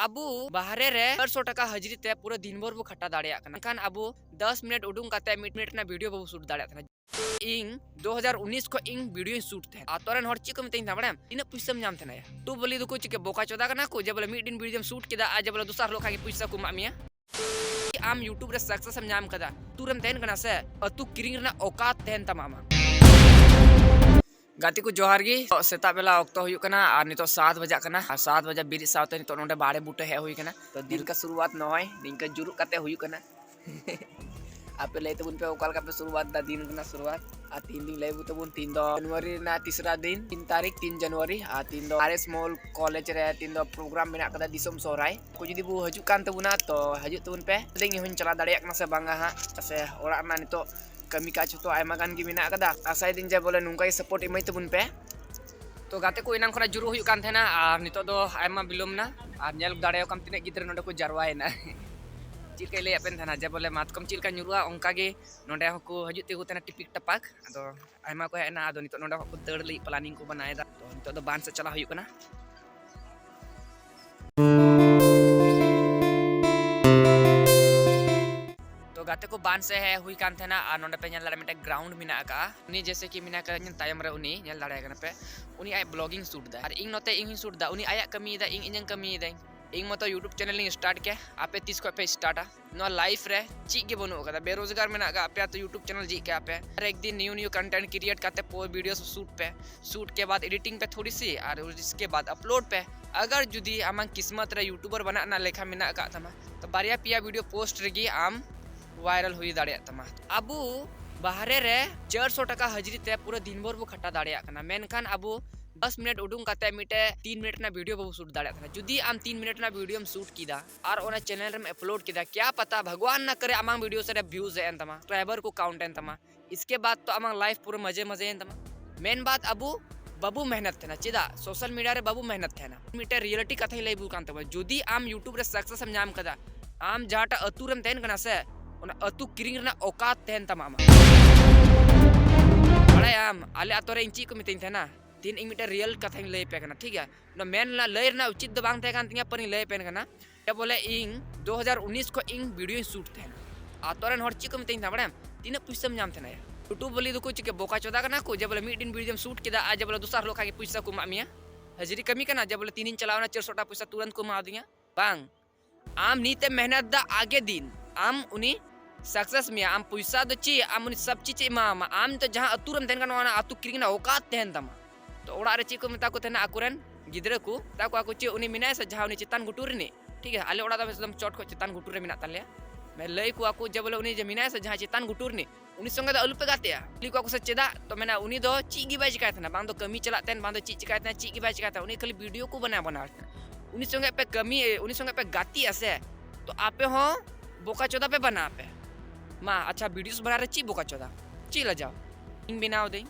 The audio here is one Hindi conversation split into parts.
अबू बाहरे रे 100 टका हजरी ते पूरा दिन भर वो खट्टा दाड़े खान अबू 10 मिनट उडूंग काते मिनट ना वीडियो बाबू शूट दाड़े इंग 2019 को इंग वीडियो शूट थे आतोरन हर ची को मिते था बड़े इन पैसा नाम थे ना तू बोली दो कुछ के बोका चोदा कना को जे बोले मिड दिन वीडियो शूट किदा आज बोले दूसरा लोग के पैसा को मामिया आम यूट्यूब रे सक्सेस नाम कदा तुरम तेन कना से अतु किरिंग ना औकात तेन तमामा गाती को जोहार गी सेता बेला ऑक्तो हुई कना और नितो 7 बजा कना 7 बजा बिरी सावते नितो नोंडे बाड़े बूटे है हुई कना तो दिन का शुरुआत नय निंका जुरु काते हुई कना आपे लेते बुन पे ओकाल का पे शुरुआत दा दिन कना शुरुआत आ 3 दिन लेबू तो बुन 3 जनवरी ना तीसरा दिन 3 तारीख 3 जनवरी आ 3 आर स्मॉल कॉलेज रे 3 प्रोग्राम मेना कदा दिसम सोराय को जदी बु हजु कान तबुना तो हजु तुन पे देंगे हुन चला दाड़े कना से बांगा हा से ओरा ना नितो कमी काज तो आयमा गान गी मेना कदा आसाय दिन जे बोले नुंका सपोर्ट इमाय तबुन पे तो गाते को इनाम खना जुरू हुई कान थेना और नितो दो आयमा बिलोम ना और नेल दाड़े कम तिने गिद्र नोडे को जारवायना चिलका ले अपेन थना जे बोले मातकम चिलका नुरुआ उनका गे नोडे को हजु ते होतना टिपिक टपाक अदो आयमा को हेना अदो नितो नोडे को दड़ लई प्लानिंग को बनायदा तो नितो दो बान से चला हुई कना तो गाते को बान से है हुई कान थेना आ नोंडे पे नेल दाड़े मिटे ग्राउंड मिना का उनी जैसे कि मिना का तायम रे उनी नेल दाड़े कना पे उनी आय ब्लॉगिंग शूट दा और इंग नोते इंग शूट दा उनी आया कमी दा इंग इनंग कमी दा इंग मतो यूट्यूब चैनल लिंग स्टार्ट के आपे 30 को पे स्टार्टा नो लाइफ रे ची के बनो कदा बेरोजगार मेना का आपे तो यूट्यूब चैनल जी के आपे हर एक दिन न्यू कंटेंट क्रिएट करते पो वीडियोस शूट के बाद एडिटिंग पे थोड़ी सी और इसके बाद अपलोड पे अगर जुदी आमा किस्मत रे यूट्यूबर बना ना लेखा मेना का तमा तो बारिया पिया वीडियो पोस्ट रेगी आम वायरल हुई दाड़े तमा अबू बाहरे रे 400 टका हजरी ते पूरा दिन भर वो खट्टा दाड़े कना मेनखान अबू 10 मिनट उडूंग काते मिटे 3 मिनट ना वीडियो बाबू शूट दाड़े था जुदी आम 3 मिनट ना वीडियो शूट किदा और ओना चैनल में अपलोड किदा क्या पता भगवान ना करे आमांग वीडियो से व्यूज है तमा सब्सक्राइबर को काउंट है तमा इसके बाद तो आमांग लाइफ पूरा मजे मजे है तमा मेन बात अबू बाबू मेहनत थे ना चिदा सोशल मीडिया रे बाबू मेहनत थे ना मिटे रियलिटी कथा ले बुकान तमा जुदी आम यूट्यूब रे सक्सेस नाम कदा आम जाटा अतुरम तेन कना से ओना अतु किरिंग ना औकात तेन तमा बड़े आम आले आतोरे इंची को मितेन थे ना तीन इंग मिटे रियल कथा ले पे कना ठीक है ना मेन ना लय ना उचित द बांग थे कान तिया पर ले पे कना या बोले इंग 2019 को इंग वीडियो शूट थे आतोरन हर ची को मितेन था बड़े तीन पैसा नाम थे ना यूट्यूब बोली दो कुछ के बोका चोदा कना को जे बोले मिड दिन वीडियो शूट किदा आज बोले दूसरा लोग के पैसा को मामिया हजरी कमी कना जे बोले 3 दिन चलावना 400 टा पैसा तुरंत को मा दिया बांग आम नीते मेहनत दा आगे दिन आम उनी सक्सेस में आम पैसा दो ची आम उनी सब चीज मामा आम तो जहां अतुरम देन कना अतु किरिंग ना औकात तेन तमा तो ओड़ा रे ची को मेता को थेना अकुरन गिद्रा को ताको आको ची उनी मिनाय से जहां उनी चितान गुटुर ने ठीक है आले ओड़ा दा एकदम चोट को चितान गुटुर रे मिना ताले मैं लई को आको जब बोले उनी जे मिनाय से जहां चितान गुटुर ने उनी संगे दा अलु पे गाते ली को आको से चेदा तो मैंने उनी दो ची गी बाय चिकाय थना बांग दो कमी चला तेन बांग दो ची चिकाय तना ची गी बाय चिकाय था उनी खाली वीडियो को बना उनी संगे पे कमी उनी संगे पे गाती आसे तो आपे हो बोका चोदा पे बना पे मां अच्छा वीडियोस बना रे ची बोका चोदा ची ला जाओ इंग बिनाव दे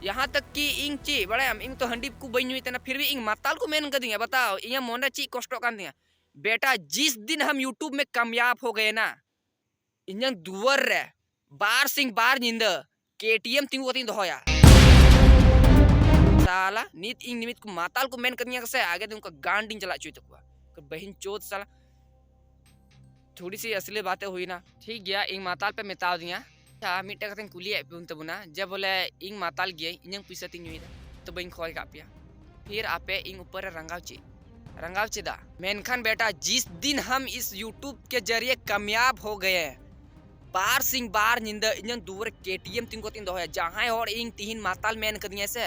यहाँ तक कि इंग ची बड़े हम इंग तो हंडी को बई हुई तना फिर भी इंग माताल को मेन कर दिया बताओ इया मोने ची कष्ट कान दिया बेटा जिस दिन हम यूट्यूब में कामयाब हो गए ना इंजन दुवर रे बार सिंह बार निंद केटीएम तिंगु कतिंग दोया साला नीत इंग निमित को माताल को मेन कर दिया से आगे दिन को गांडिंग चला चुई तक बहन चोद साला थोड़ी सी असली बातें हुई ना ठीक गया इंग माताल पे मिताव दिया मिट्टे कतें कुली पुन तबुना जब बोले इंग माताल गए इंग पैसा तीन तो बइन खोय का पिया फिर आपे इंग ऊपर रंगाव चिदा मेनखान बेटा जिस दिन हम इस यूट्यूब के जरिए कामयाब हो गए बार सिंह बार निंद इंग दूर केटीएम तिंग को तीन दोया जहां और इंग तीन माताल मेन कदिया से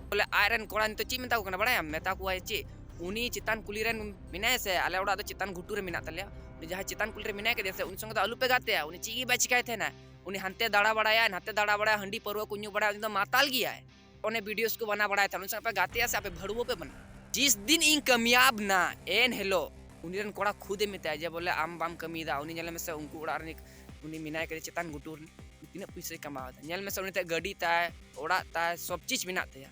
बोले आयरन कोड़ा तो ची मेता को बड़ा मेता को आय ची उनी चितान कुली रेन मिनाय से आले ओड़ा दो चितान घुटू रे मिना तले जहां चितान कुली रे मिनाय के देसे उन संग तो आलू पे गाते उनी चीगी बाय चिकाय थे ना उनी हंते दाड़ा बड़ाया हंडी परवा कुन्यू बड़ा एकदम माताल गया है ओने वीडियोस को बना बड़ाया था उन संग पे गाते आसे पे भड़वो पे बना जिस दिन इन कामयाब ना एन हेलो उनी रेन कोड़ा खुदे मिता जे बोले आम बाम कमी दा उनी नेल में से उनको उड़ा रे उनी मिनाय के चितान घुटूर तीना पैसा कमावा नेल में से उनी ते गडी ताय ओड़ा ताय सब चीज मिना थे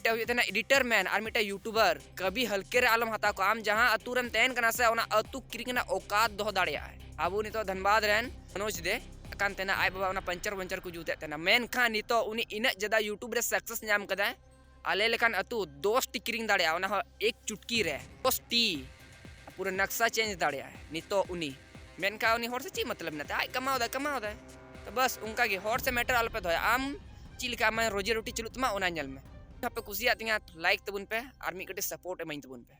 एडिटर मैन और मिटे यूट्यूबर कभी हल्के रे आलम हता को आम जहां अतुरम तेन कना से ओना अतु किरिंग ना औकात दो दाड़िया है अबू नितो धनबाद रेन मनोज दे कान तेना आय बाबा ओना पंचर को जुते तेना मेन खान नितो उनी इना जदा यूट्यूब रे सक्सेस नाम कदा आले लेकान अतु दोस्ती किरिंग दाड़िया ओना एक चुटकी रे दोस्ती पूरा नक्शा चेंज दाड़िया है नितो उनी मेनका उनी हर से ची मतलब ना आई कमाओ दा तो बस उनका के हर से मैटर आल पे धोया आम चिल का मैं रोजी रोटी चलुत मा ओना नेल में पे कुसिया तिया लाइक तबुन पे आर मी कटे सपोर्ट एमाइन तबुन पे